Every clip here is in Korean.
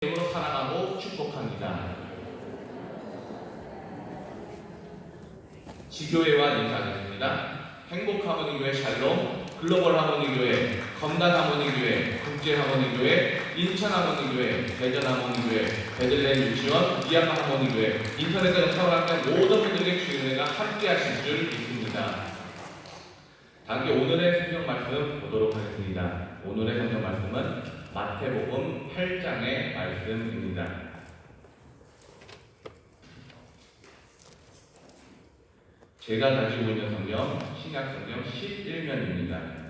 이름으로 사랑하고 축복합니다. 지교회와 인사드립니다. 행복하모니교회 샬롬, 글로벌하모니교회, 건강하모니교회, 국제하모니교회, 인천하모니교회, 대전하모니교회, 베들레헴 유치원, 미얀마하모니교회, 인터넷과 영상을 함께한 모든 분들에게 주님과 함께하실 줄 믿습니다. 함께 오늘의 성경 말씀 보도록 하겠습니다. 오늘의 성경 말씀은 마태복음 8장의 말씀입니다. 제가 가지고 있는 성경, 신약성경 11면입니다.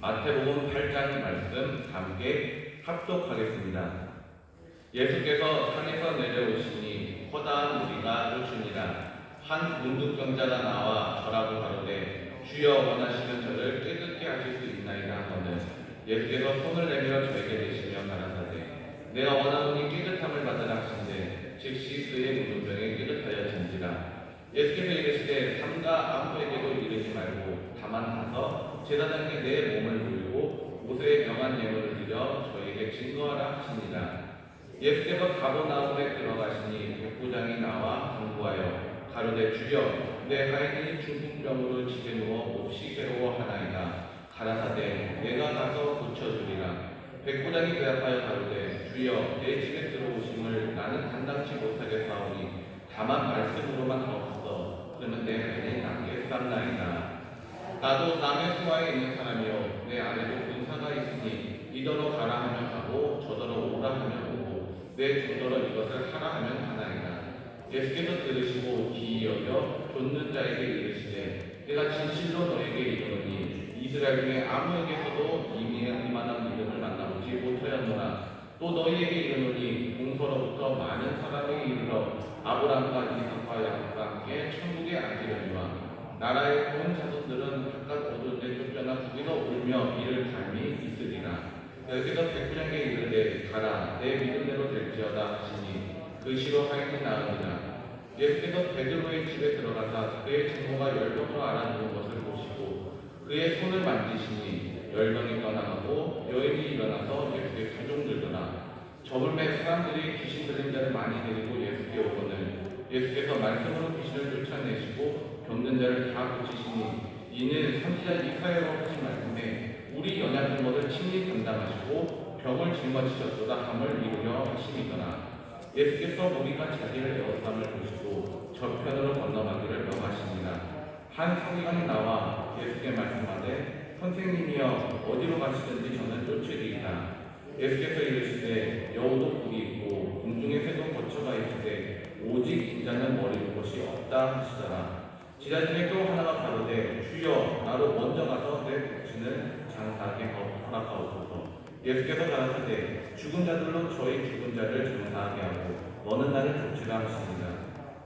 마태복음 8장 말씀 함께 합독하겠습니다. 예수께서 산에서 내려오시니 허다한 무리가 쫓으니라. 한 문둥병자가 나와 저라고 가로되 주여 원하시면 저를 깨끗게 하실 수 있나이다 하거늘 예수께서 손을 내밀어 저에게 대시며 가라사대 내가 원하노니 깨끗함을 받으라 하신대 즉시 그의 문둥병이 깨끗하여진지라. 예수께서 이르시되 삼가 아무에게도 이르지 말고 다만 가서 제사장에게 내 몸을 보이고 모세의 명한 예물을 드려 저에게 증거하라 하시니라. 예수께서 가버나움에 들어가시니 백부장이 나와 간구하여 가로되 주여 내 하인이 중풍병으로 집에 누워 몹시 괴로워하나이다. 가라사대 내가 가서 고쳐주리라. 백부장이 대답하여 가로되 주여 내 집에 들어오심을 나는 감당치 못하겠사오니 다만 말씀으로만 하옵소서. 그러면 내 하인이 낫게 쌌나이다. 나도 남의 수하에 있는 사람이요 내 안에도 군사가 있으니 이더러 가라 하면 가고 저더러 오라 하면 오고 내 주더러 이것을 하라 하면 하나이다. 예수께서 들으시고 기이 여겨 좇는 자에게 이르시되 내가 진실로 너에게 이르노니 이스라엘 중에 아무에게서도 이만한 믿음을 만나보지 못하였노라. 또 너희에게 이르노니 동서로부터 많은 사람이 이르러 아브라함과 이삭과 야곱과 함께 천국에 앉으려니와 나라의 온 자손들은 각각 얻을 때 쫓겨나 거기서 울며 이를 갈미 있으리라. 여기서 백부장에게 이르되 가라 내 믿음대로 될지어다 하시니 그 시로 하인이 나으니라. 예수께서 베드로의 집에 들어가사 그의 증거가 열병으로 알아누운 것을 보시고 그의 손을 만지시니 열병이 떠나가고 여인이 일어나서 예수께 수종들더라. 저물매 사람들이 귀신 들린 자를 많이 데리고 예수께 오거늘 예수께서 말씀으로 귀신을 쫓아내시고 병든 자를 다 고치시니 이는 선지자 이사야로 하신 말씀에 우리 연약한 것을 친히 감당하시고 병을 짊어지셨도다 함을 이루려 하심이더라. 예수께서 무리가 자기를 에워싸움을 보시고 저편으로 건너가기를 명하십니다. 한 서기관이 나와 예수께 말씀하되 선생님이여 어디로 가시든지 저는 쫓으리이다. 예수께서 이르시되 여우도 뿔이 있고 공중의 새도 거처가 있으되 오직 인자는 머리를 곳이 없다 하시더라. 지자 중에 또 하나가 가로되 주여 나로 먼저 가서 내 복신을 장사하게 허락하옵소서. 예수께서 가라사대 죽은 자들로 저희 죽은 자를 장사하게 하고 너는 나를 쫓으라 하십니다.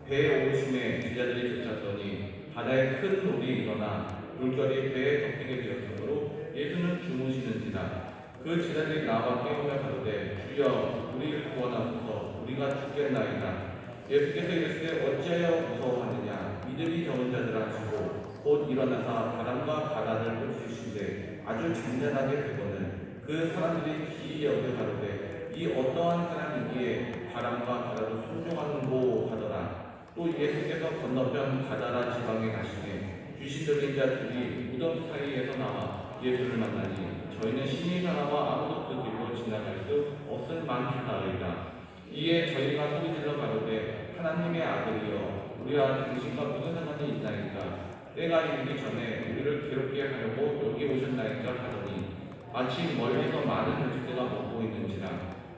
배에 오르심에 제자들이 쫓았더니 바다에 큰 놀이 일어나 물결이 배에 덮이게 되었으므로 예수는 주무시는지라. 그 제자들이 나와 깨우며 가로되 주여 우리를 구원하소서 우리가 죽겠나이다. 예수께서 이르시되 어찌하여 무서워하느냐 믿음이 적은 자들아 하시고 곧 일어나사 바람과 바다를 쫓으시되 아주 잔잔하게 되거늘 그 사람들이 기이 여겨 가로되 이 어떠한 사람이기에 바람과 바다도 순종하는고 하더라. 또 예수께서 건너편 가다라 지방에 가시되 귀신 들린 자 둘이 무덤 사이에서 나와 예수를 만나니 저희는 신이 사나와 아무도 그 길로 지나갈 수 없을 만하다이다. 이에 저희가 소리질러 가로되 하나님의 아들이여 우리와 당신과 무슨 상관이 있나이까. 때가 이르기 전에 우리를 괴롭게 하려고 여기 오셨나이까 하더니 마침 멀리서 많은 자식들가 먹고 있는지라.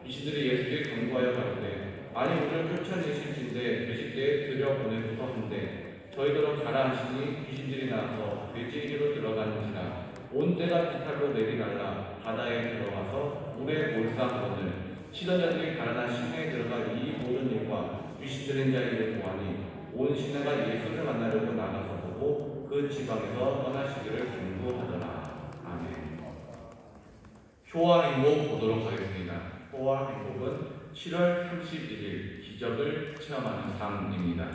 귀신들이 예수께 경고하여 가로되 아니 우리를 쫓아내실진대 돼지떼에 들여보내소서 한데 저희더러 가라 하시니 귀신들이 나와서 돼지에게로 들어가는지라. 온 때가 비탈로 내리갈라 바다에 들어가서 물에 몰사하거늘 치던 자들이 가라나 시내에 들어가 이 모든 일과 귀신 들린 자의 일을 보아니 온 시내가 예수를 만나려고 나가서 보고 그 지방에서 떠나시기를 간구하더라. 아멘. 효와 행복 보도록 하겠습니다. 효와 행복은 7월 31일 기적을 체험하는 삶입니다.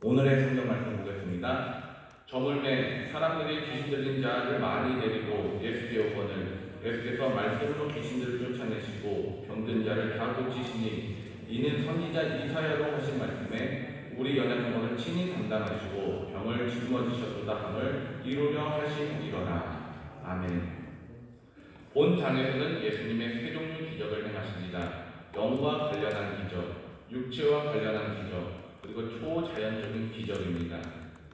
오늘의 성경 말씀 보겠습니다. 저물매 사람들이 귀신 들린 자를 많이 데리고 예수께 오거늘 예수께서 말씀으로 귀신들을 쫓아내시고 병든 자를 다 고치시니 이는 선지자 이사야로 하신 말씀에 우리 연약한 것을 친히 담당하시고 병을 짊어지셨도다 함을 이루려 하심이로라. 아멘. 본 장에서는 예수님의 세 종류 기적을 행하십니다. 영과 관련한 기적, 육체와 관련한 기적, 그리고 초자연적인 기적입니다.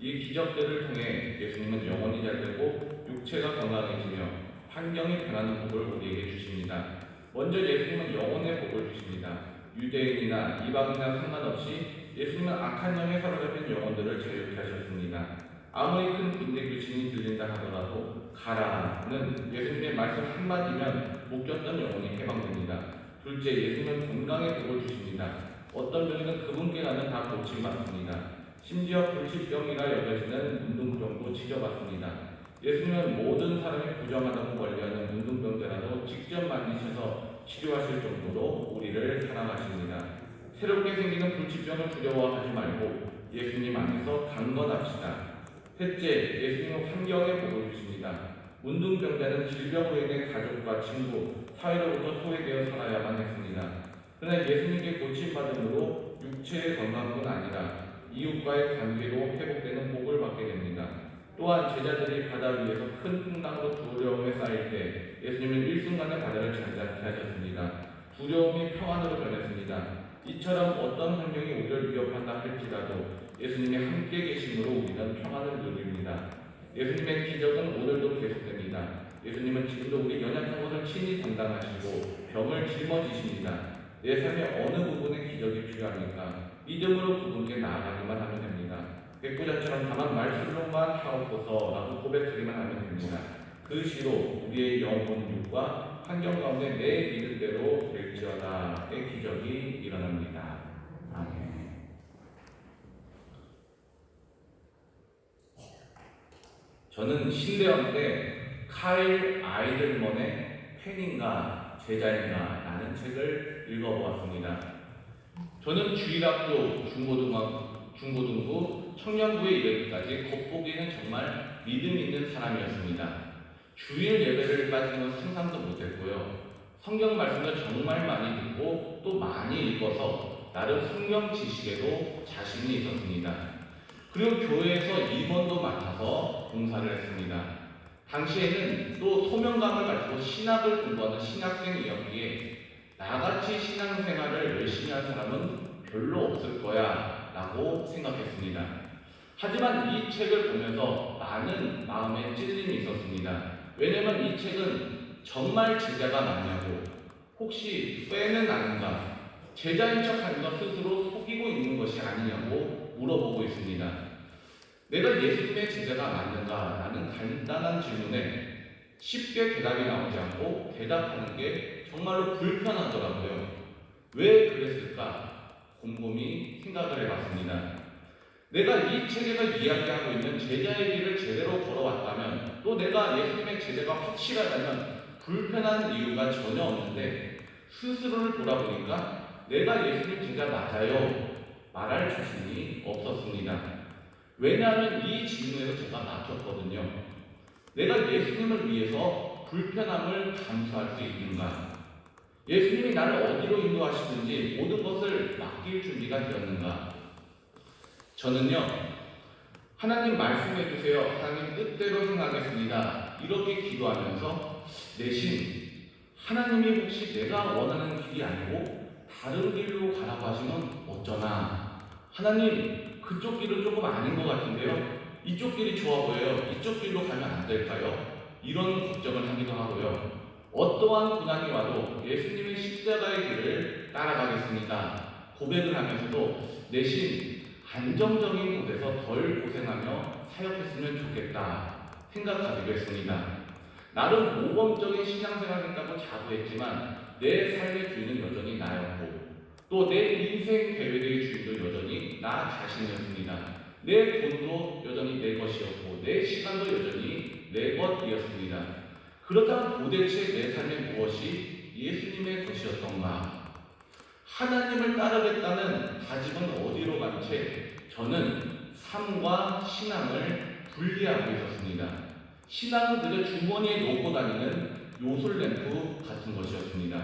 이 기적들을 통해 예수님은 영혼이 잘되고 육체가 건강해지며 환경이 변하는 복을 우리에게 주십니다. 먼저 예수님은 영혼의 복을 주십니다. 유대인이나 이방인이나 상관없이 예수님은 악한 영에 사로잡힌 영혼들을 자유케 하셨습니다. 아무리 큰 빈대 귀신이 들린다 하더라도 가라는 예수님의 말씀 한마디면 묶였던 영혼이 해방됩니다. 둘째, 예수님은 건강의 복을 주십니다. 어떤 병이든 그분께 가면 다 고침받습니다. 심지어 불치병이라 여겨지는 문둥병도 치료받습니다. 예수님은 모든 사람이 부정하다고 권리하는 문둥병자라도 직접 만지셔서 치료하실 정도로 우리를 사랑하십니다. 새롭게 생기는 불치병을 두려워하지 말고 예수님 안에서 강건합시다. 셋째, 예수님은 환경의 복을 주십니다. 문둥병자는 질병으로 인해 가족과 친구, 사회로부터 소외되어 살아야만 했습니다. 그러나 예수님께 고침받음으로 육체의 건강뿐 아니라 이웃과의 관계도 회복되는 복을 받게 됩니다. 또한 제자들이 바다 위에서 큰 풍랑으로 두려움에 쌓일 때 예수님은 일순간에 바다를 잔잔케 하셨습니다. 두려움이 평안으로 변했습니다. 이처럼 어떤 환경이 우리를 위협한다 할지라도 예수님이 함께 계심으로 우리는 평안을 누립니다. 예수님의 기적은 오늘도 계속됩니다. 예수님은 지금도 우리 연약한 것을 친히 담당하시고 병을 짊어지십니다. 내 삶의 어느 부분에 기적이 필요합니까? 믿음으로 그분께 나아가기만 하면 됩니다. 백부장처럼 다만 말씀로만 하옵소서라고 고백하기만 하면 됩니다. 그 시로 우리의 영혼육과 환경 가운데 내 믿음대로 될지어다의 기적이 일어납니다. 아멘. 저는 신대원 때 카일 아이들먼의 팬인가 제자인가 라는 책을 읽어보았습니다. 저는 주일학교, 중고등부, 청년부에 이르기까지 겉보기에는 정말 믿음 있는 사람이었습니다. 주일 예배를 빠지는 건 상상도 못했고요. 성경 말씀을 정말 많이 듣고 또 많이 읽어서 나름 성경 지식에도 자신이 있었습니다. 그리고 교회에서 임원도 맡아서 봉사를 했습니다. 당시에는 또 소명감을 가지고 신학을 공부하는 신학생이었기에 나같이 신앙생활을 열심히 한 사람은 별로 없을 거야 라고 생각했습니다. 하지만 이 책을 보면서 많은 마음에 찔림이 있었습니다. 왜냐면 이 책은 정말 제자가 맞냐고, 혹시 쇠는 아닌가, 제자인 척하는 것 스스로 속이고 있는 것이 아니냐고 물어보고 있습니다. 내가 예수님의 제자가 맞는가? 라는 간단한 질문에 쉽게 대답이 나오지 않고 대답하는 게 정말로 불편하더라고요. 왜 그랬을까? 곰곰이 생각을 해봤습니다. 내가 이 책에서 이야기하고 있는 제자의 길을 제대로 걸어왔다면, 또 내가 예수님의 제자가 확실하다면 불편한 이유가 전혀 없는데 스스로를 돌아보니까 내가 예수님 제자 맞아요 말할 자신이 없었습니다. 왜냐하면 이 질문에서 제가 막혔거든요. 내가 예수님을 위해서 불편함을 감수할 수 있는가? 예수님이 나를 어디로 인도하시든지 모든 것을 맡길 준비가 되었는가? 저는요, 하나님 말씀해 주세요. 하나님 뜻대로 행하겠습니다. 이렇게 기도하면서 내심 하나님이 혹시 내가 원하는 길이 아니고 다른 길로 가라고 하시면 어쩌나? 하나님 그쪽 길은 조금 아닌 것 같은데요. 이쪽 길이 좋아 보여요. 이쪽 길로 가면 안 될까요? 이런 걱정을 하기도 하고요. 어떠한 고난이 와도 예수님의 십자가의 길을 따라가겠습니다. 고백을 하면서도 내심 안정적인 곳에서 덜 고생하며 사역했으면 좋겠다 생각하기도 했습니다. 나름 모범적인 신앙생활을 했다고 자부했지만 내 삶의 주인은 여전히 나였고, 또 내 인생 계획의 주인도 여전히 나 자신이었습니다. 내 돈도 여전히 내 것이었고 내 시간도 여전히 내 것이었습니다. 그렇다면 도대체 내 삶의 무엇이 예수님의 것이었던가? 하나님을 따르겠다는 다짐은 어디로 간 채 저는 삶과 신앙을 분리하고 있었습니다. 신앙은 그저 주머니에 놓고 다니는 요술램프 같은 것이었습니다.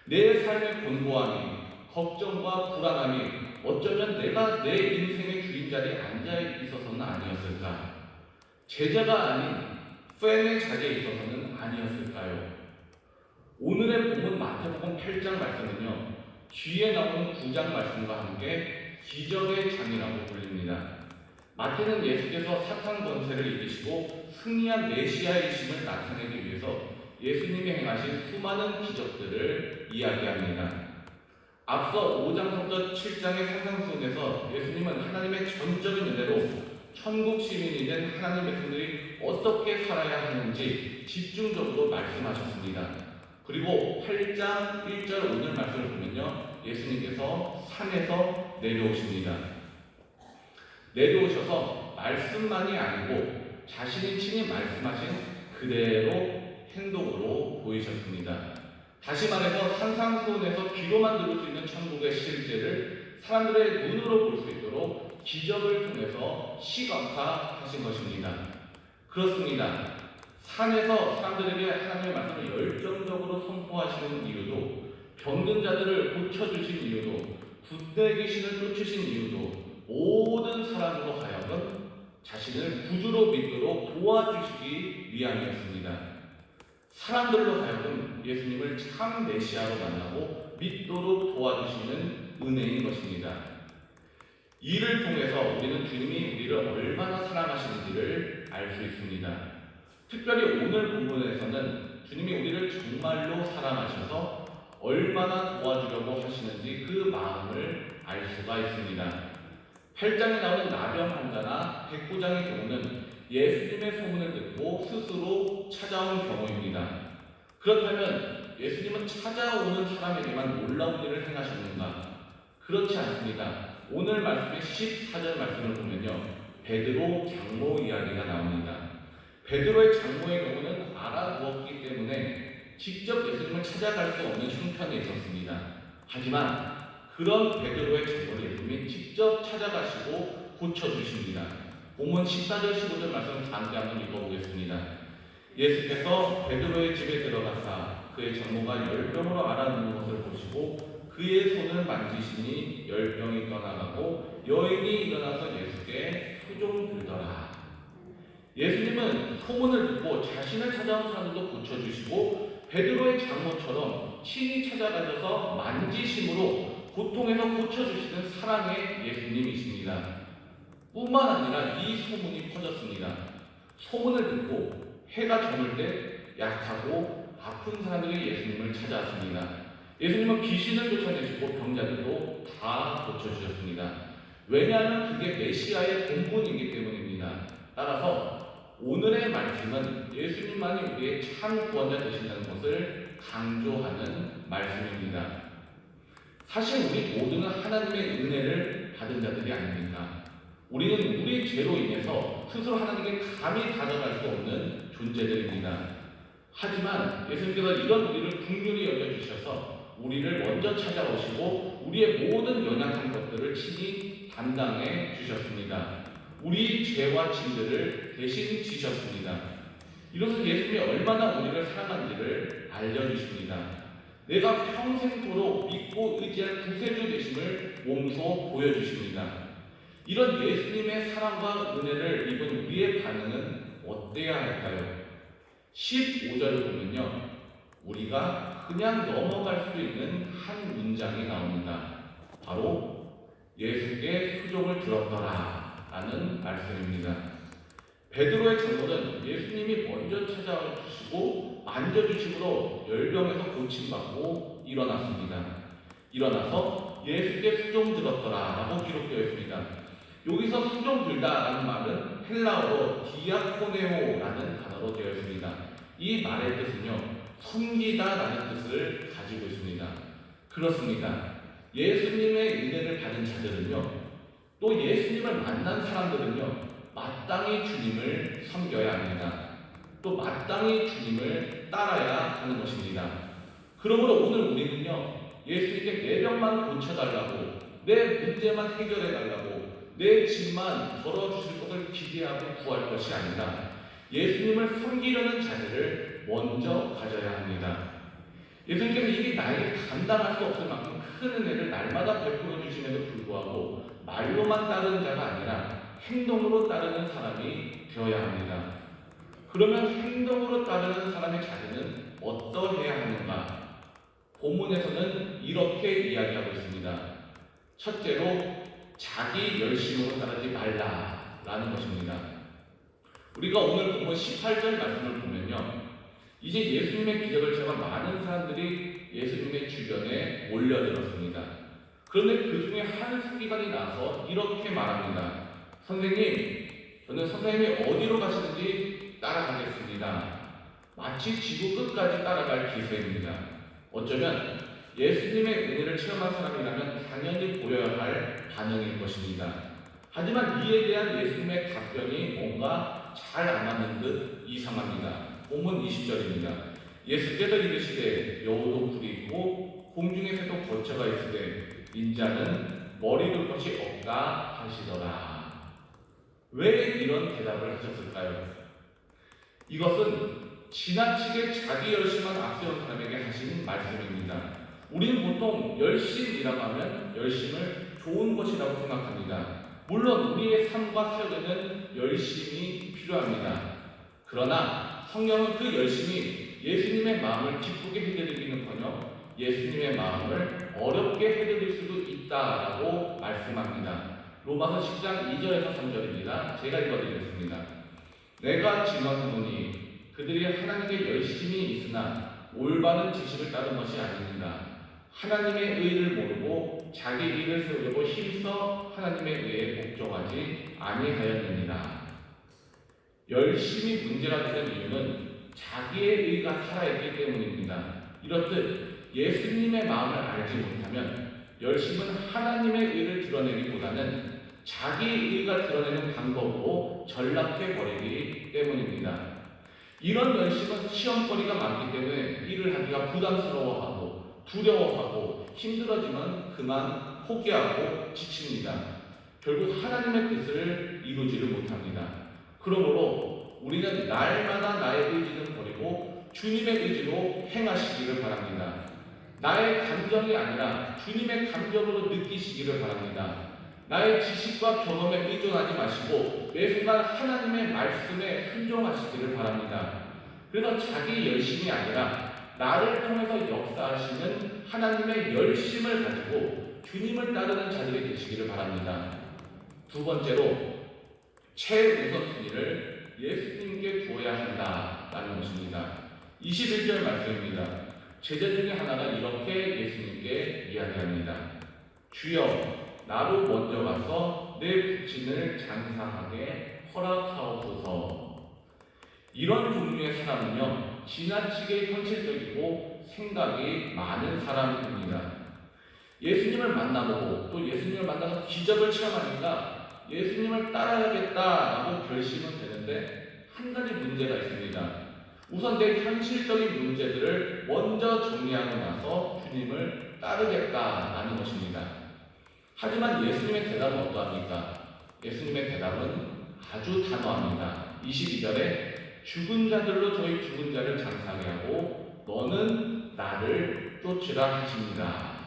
내 삶의 곤고함이, 걱정과 불안함이 어쩌면 내가 내 인생의 주인 자리에 앉아 있어서는 아니었을까? 제자가 아닌 팬의 자리에 있어서는 아니었을까요? 오늘의 본문 마태복음 8장 말씀은요, 뒤에 나오는 9장 말씀과 함께 기적의 장이라고 불립니다. 마태는 예수께서 사탄 권세를 이기시고 승리한 메시아이심을 나타내기 위해서 예수님이 행하신 수많은 기적들을 이야기합니다. 앞서 5장부터 7장의 산상수훈에서 예수님은 하나님의 전적인 은혜로 천국 시민이 된 하나님의 백성들이 어떻게 살아야 하는지 집중적으로 말씀하셨습니다. 그리고 8장 1절 오늘 말씀을 보면요, 예수님께서 산에서 내려오십니다. 내려오셔서 말씀만이 아니고 자신이 친히 말씀하신 그대로 행동으로 보이셨습니다. 다시 말해서 산상수훈에서 귀로만 들을 수 있는 천국의 실제를 사람들의 눈으로 볼 수 있도록 기적을 통해서 시각화하신 것입니다. 그렇습니다. 산에서 사람들에게 하나님의 말씀을 열정적으로 선포하시는 이유도, 병든 자들을 고쳐주신 이유도, 군대 귀신을 쫓으신 이유도 모든 사람으로 하여금 자신을 구주로 믿도록 도와주시기 위함이었습니다. 사람들로 하여금 예수님을 참 메시아로 만나고 믿도록 도와주시는 은혜인 것입니다. 이를 통해서 우리는 주님이 우리를 얼마나 사랑하시는지를 알 수 있습니다. 특별히 오늘 본문에서는 주님이 우리를 정말로 사랑하셔서 얼마나 도와주려고 하시는지 그 마음을 알 수가 있습니다. 8장에 나오는 나병 환자나 백부장의 경우는 예수님의 소문을 듣고 스스로 찾아온 경우입니다. 그렇다면 예수님은 찾아오는 사람에게만 놀라운 일을 행하셨는가? 그렇지 않습니다. 오늘 말씀의 14절 말씀을 보면요, 베드로 장모 이야기가 나옵니다. 베드로의 장모의 경우는 알아두었기 때문에 직접 예수님을 찾아갈 수 없는 형편에 있었습니다. 하지만 그런 베드로의 장모를 예수님이 직접 찾아가시고 고쳐주십니다. 본문 14절 15절 말씀을 함께 한번 읽어보겠습니다. 예수께서 베드로의 집에 들어가사 그의 장모가 열병으로 앓아누운 것을 보시고 그의 손을 만지시니 열병이 떠나가고 여인이 일어나서 예수께 수종 들더라. 예수님은 소문을 듣고 자신을 찾아온 사람들도 고쳐주시고 베드로의 장모처럼 친히 찾아가셔서 만지심으로 고통에서 고쳐주시는 사랑의 예수님이십니다. 뿐만 아니라 이 소문이 퍼졌습니다. 소문을 듣고 해가 저물 때 약하고 아픈 사람들이 예수님을 찾아왔습니다. 예수님은 귀신을 쫓아내시고 병자들도 다 고쳐주셨습니다. 왜냐하면 그게 메시아의 본분이기 때문입니다. 따라서 오늘의 말씀은 예수님만이 우리의 참 구원자 되신다는 것을 강조하는 말씀입니다. 사실 우리 모두는 하나님의 은혜를 받은 자들이 아닙니까? 우리는 우리 죄로 인해서 스스로 하나님께 감히 다가갈 수 없는 존재들입니다. 하지만 예수님께서 이런 우리를 긍휼히 여겨주셔서 우리를 먼저 찾아오시고 우리의 모든 연약한 것들을 친히 담당해 주셨습니다. 우리 죄와 짐들을 대신 지셨습니다. 이로써 예수님이 얼마나 우리를 사랑한지를 알려주십니다. 내가 평생토록 믿고 의지할 구세주 되심을 몸소 보여주십니다. 이런 예수님의 사랑과 은혜를 입은 우리의 반응은 어때야 할까요? 15절을 보면요, 우리가 그냥 넘어갈 수 있는 한 문장이 나옵니다. 바로 예수께 수종을 들었더라 라는 말씀입니다. 베드로의 장모는 예수님이 먼저 찾아주시고 만져주심으로 열병에서 고침받고 일어났습니다. 일어나서 예수께 수종 들었더라 라고 기록되어 있습니다. 여기서 수종 들다 라는 말은 헬라어로 디아코네오라는 단어로 되어 있습니다. 이 말의 뜻은요, 섬기다 라는 뜻을 가지고 있습니다. 그렇습니다. 예수님의 은혜를 받은 자들은요, 또 예수님을 만난 사람들은요, 마땅히 주님을 섬겨야 합니다. 또 마땅히 주님을 따라야 하는 것입니다. 그러므로 오늘 우리는요, 예수님께 내 병만 고쳐달라고, 내 문제만 해결해달라고, 내 집만 덜어주실 것을 기대하고 구할 것이 아니라 예수님을 섬기려는 자세를 먼저 가져야 합니다. 예수님께서 이미 나에게 감당할 수 없을 만큼 큰 은혜를 날마다 베풀어 주심에도 불구하고 말로만 따르는 자가 아니라 행동으로 따르는 사람이 되어야 합니다. 그러면 행동으로 따르는 사람의 자세는 어떠해야 하는가? 본문에서는 이렇게 이야기하고 있습니다. 첫째로 자기 열심으로 따르지 말라라는 것입니다. 우리가 오늘 본문 18절 말씀을 보면요, 이제 예수님의 기적을 체험한 많은 사람들이 예수님의 주변에 몰려들었습니다. 그런데 그 중에 한 서기관이 나서 이렇게 말합니다. 선생님, 저는 선생님이 어디로 가시는지 따라가겠습니다. 마치 지구 끝까지 따라갈 기세입니다. 어쩌면 예수님의 은혜를 체험한 사람이라면 당연히 보여야 할 반응일 것입니다. 하지만 이에 대한 예수님의 답변이 뭔가 잘 안 맞는 듯 이상합니다. 본문 20절입니다. 예수께서 이르시되 여우도 굴이 있고 공중의 새도 거처가 있으되 인자는 머리 둘 것이 없다 하시더라. 왜 이런 대답을 하셨을까요? 이것은 지나치게 자기 열심만 앞세운 사람에게 하신 말씀입니다. 우리는 보통 열심이라고 하면 열심을 좋은 것이라고 생각합니다. 물론 우리의 삶과 사역에는 열심이 필요합니다. 그러나 성경은 그 열심이 예수님의 마음을 기쁘게 해드리기는커녕 예수님의 마음을 어렵게 해드릴 수도 있다라고 말씀합니다. 로마서 10장 2절에서 3절입니다. 제가 읽어드리겠습니다. 내가 증언하노니 그들이 하나님께 열심히 있으나 올바른 지식을 따른 것이 아닙니다. 하나님의 의를 모르고 자기 의를 세우려고 힘써 하나님의 의에 복종하지 아니하였느니라. 열심이 문제가 되는 이유는 자기의 의가 살아있기 때문입니다. 이렇듯 예수님의 마음을 알지 못하면 열심은 하나님의 의를 드러내기보다는 자기의 의가 드러내는 방법으로 전락해버리기 때문입니다. 이런 열심은 시험거리가 많기 때문에 일을 하기가 부담스러워하고 두려워하고 힘들어지면 그만 포기하고 지칩니다. 결국 하나님의 뜻을 이루지를 못합니다. 그러므로 우리는 날마다 나의 의지는 버리고 주님의 의지로 행하시기를 바랍니다. 나의 감정이 아니라 주님의 감정으로 느끼시기를 바랍니다. 나의 지식과 경험에 의존하지 마시고 매 순간 하나님의 말씀에 순종하시기를 바랍니다. 그래서 자기 열심이 아니라 나를 통해서 역사하시는 하나님의 열심을 가지고 주님을 따르는 자들이 되시기를 바랍니다. 두 번째로 최우선순위를 예수님께 두어야 한다라는 것입니다. 21절 말씀입니다. 제자 중에 하나가 이렇게 예수님께 이야기합니다. 주여, 나로 먼저 가서 내 부친을 장사하게 허락하옵소서. 이런 종류의 사람은요, 지나치게 현실적이고 생각이 많은 사람입니다. 예수님을 만나보고 또 예수님을 만나서 기적을 체험하니까 예수님을 따라야겠다라고 결심은 되는데 한 가지 문제가 있습니다. 우선 내 현실적인 문제들을 먼저 정리하고 나서 주님을 따르겠다라는 것입니다. 하지만 예수님의 대답은 어떠합니까? 예수님의 대답은 아주 단호합니다. 22절에 죽은 자들로 저희 죽은 자를 장사하게 하고 너는 나를 쫓으라 하십니다.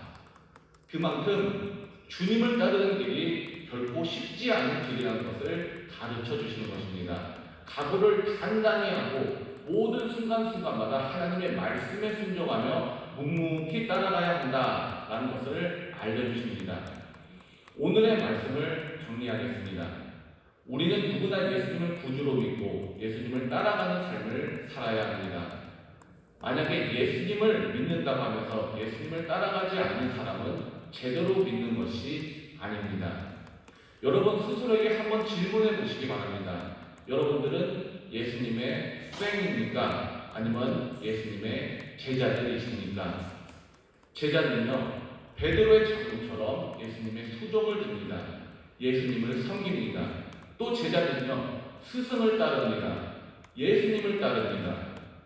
그만큼 주님을 따르는 길이 결코 쉽지 않은 길이라는 것을 가르쳐 주시는 것입니다. 각오를 단단히 하고 모든 순간순간마다 하나님의 말씀에 순종하며 묵묵히 따라가야 한다라는 것을 알려주십니다. 오늘의 말씀을 정리하겠습니다. 우리는 누구나 예수님을 구주로 믿고 예수님을 따라가는 삶을 살아야 합니다. 만약에 예수님을 믿는다고 하면서 예수님을 따라가지 않는 사람은 제대로 믿는 것이 아닙니다. 여러분 스스로에게 한번 질문해 보시기 바랍니다. 여러분들은 예수님의 수행입니까? 아니면 예수님의 제자들이십니까? 제자는요, 베드로의 장군처럼 예수님의 수종을 듭니다. 예수님을 섬깁니다. 또 제자는요, 스승을 따릅니다. 예수님을 따릅니다.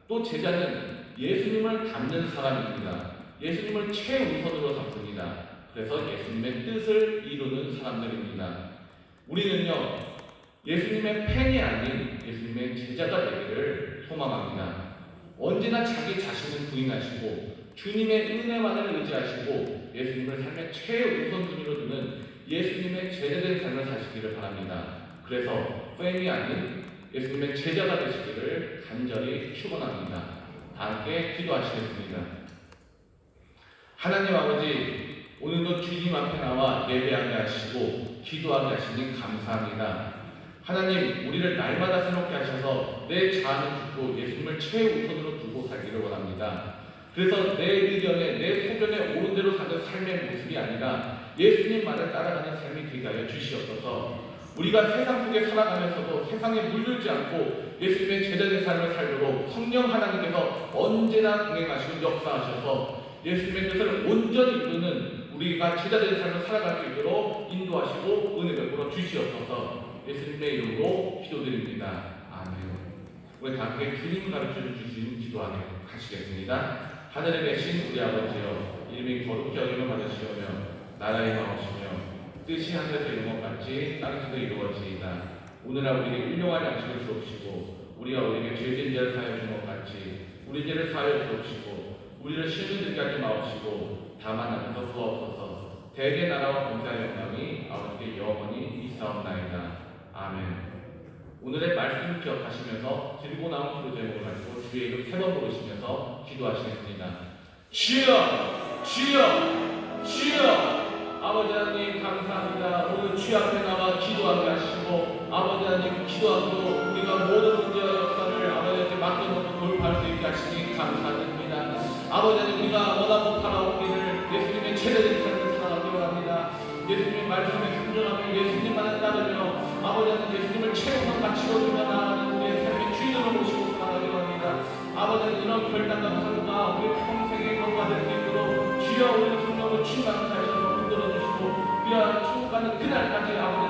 또 제자는 예수님을 닮는 사람입니다. 예수님을 최우선으로 삼습니다. 그래서 예수님의 뜻을 이루는 사람들입니다. 우리는요, 예수님의 팬이 아닌 예수님의 제자가 되기를 소망합니다. 언제나 자기 자신을 부인하시고 주님의 은혜만을 의지하시고 예수님을 삶의 최우선순위로 두는 예수님의 제자된 삶을 사시기를 바랍니다. 그래서 팬이 아닌 예수님의 제자가 되시기를 간절히 축원합니다. 함께 기도하시겠습니다. 하나님 아버지, 오늘도 주님 앞에 나와 예배하게 하시고 기도하게 하시니 감사합니다. 하나님, 우리를 날마다 새롭게 하셔서 내 자아는 죽고 예수님을 최우선으로 두고 살기를 원합니다. 그래서 내 의견에, 내 소견에 옳은 대로 사는 삶의 모습이 아니라 예수님 말을 따라가는 삶이 되게 하여 주시옵소서. 우리가 세상 속에 살아가면서도 세상에 물들지 않고 예수님의 제자된 삶을 살도록 성령 하나님께서 언제나 동행하시고 역사하셔서 예수님의 뜻을 온전히 이루는 우리가 제자된 삶을 살아갈 수 있도록 인도하시고 은혜 베풀어 주시옵소서. 예수님의 이름으로 기도드립니다. 아멘. 우리 다 함께 주님 가르쳐 주신 기도하게 하시겠습니다. 하늘에 계신 우리 아버지여, 이름이 거룩히 여김을 받으시오며 나라의 나오시며 뜻이 하늘에서 이룬 것 같이 땅에서도 이루어지이다. 오늘날 우리에게 훌륭한 양식을 주옵시고 우리가 우리에게 죄진 죄를 사하여 준 것 같이 우리 죄를 사하여 주옵시고 우리를 시험에 들게 하지 마옵시고 다만 하면서 구하옵소서. 대개 나라와 권세와 영광이 아버지께 영원히 있사옵나이다. 아멘. 오늘의 말씀을 기억하시면서 들고 나온 기도 제목을 가지고 주의 이름 3번 부르시면서 기도하시겠습니다. 주여! 주여! 주여! 아버지 하나님 감사합니다. 오늘 주 앞에 나와 기도하게 하시고 아버지 하나님 기도하고 우리가 모든 문제와 역사를 아버지한테 맡겨놓고 돌파할 수 있게 하시니 감사드립니다. 아버지 하나님, 우리가 원하고 바라오기를 예수님의 제자된 삶을 살아가기로 합니다. 예수님의 말씀에 순종하며 예수님만을 따르며 아버지 하나님 예수님을 최우선 가치로 두며 나아가는 우리의 삶의 주인으로 모시고 살아가기로 합니다. 아버지 하나님, 이런 결단과 하루가 우리 평생의 경우가 될 수 있도록 주여 우리 성령으로 충만케 하셔서 붙들어주시고 우리가 천국 가는 그날까지 아버지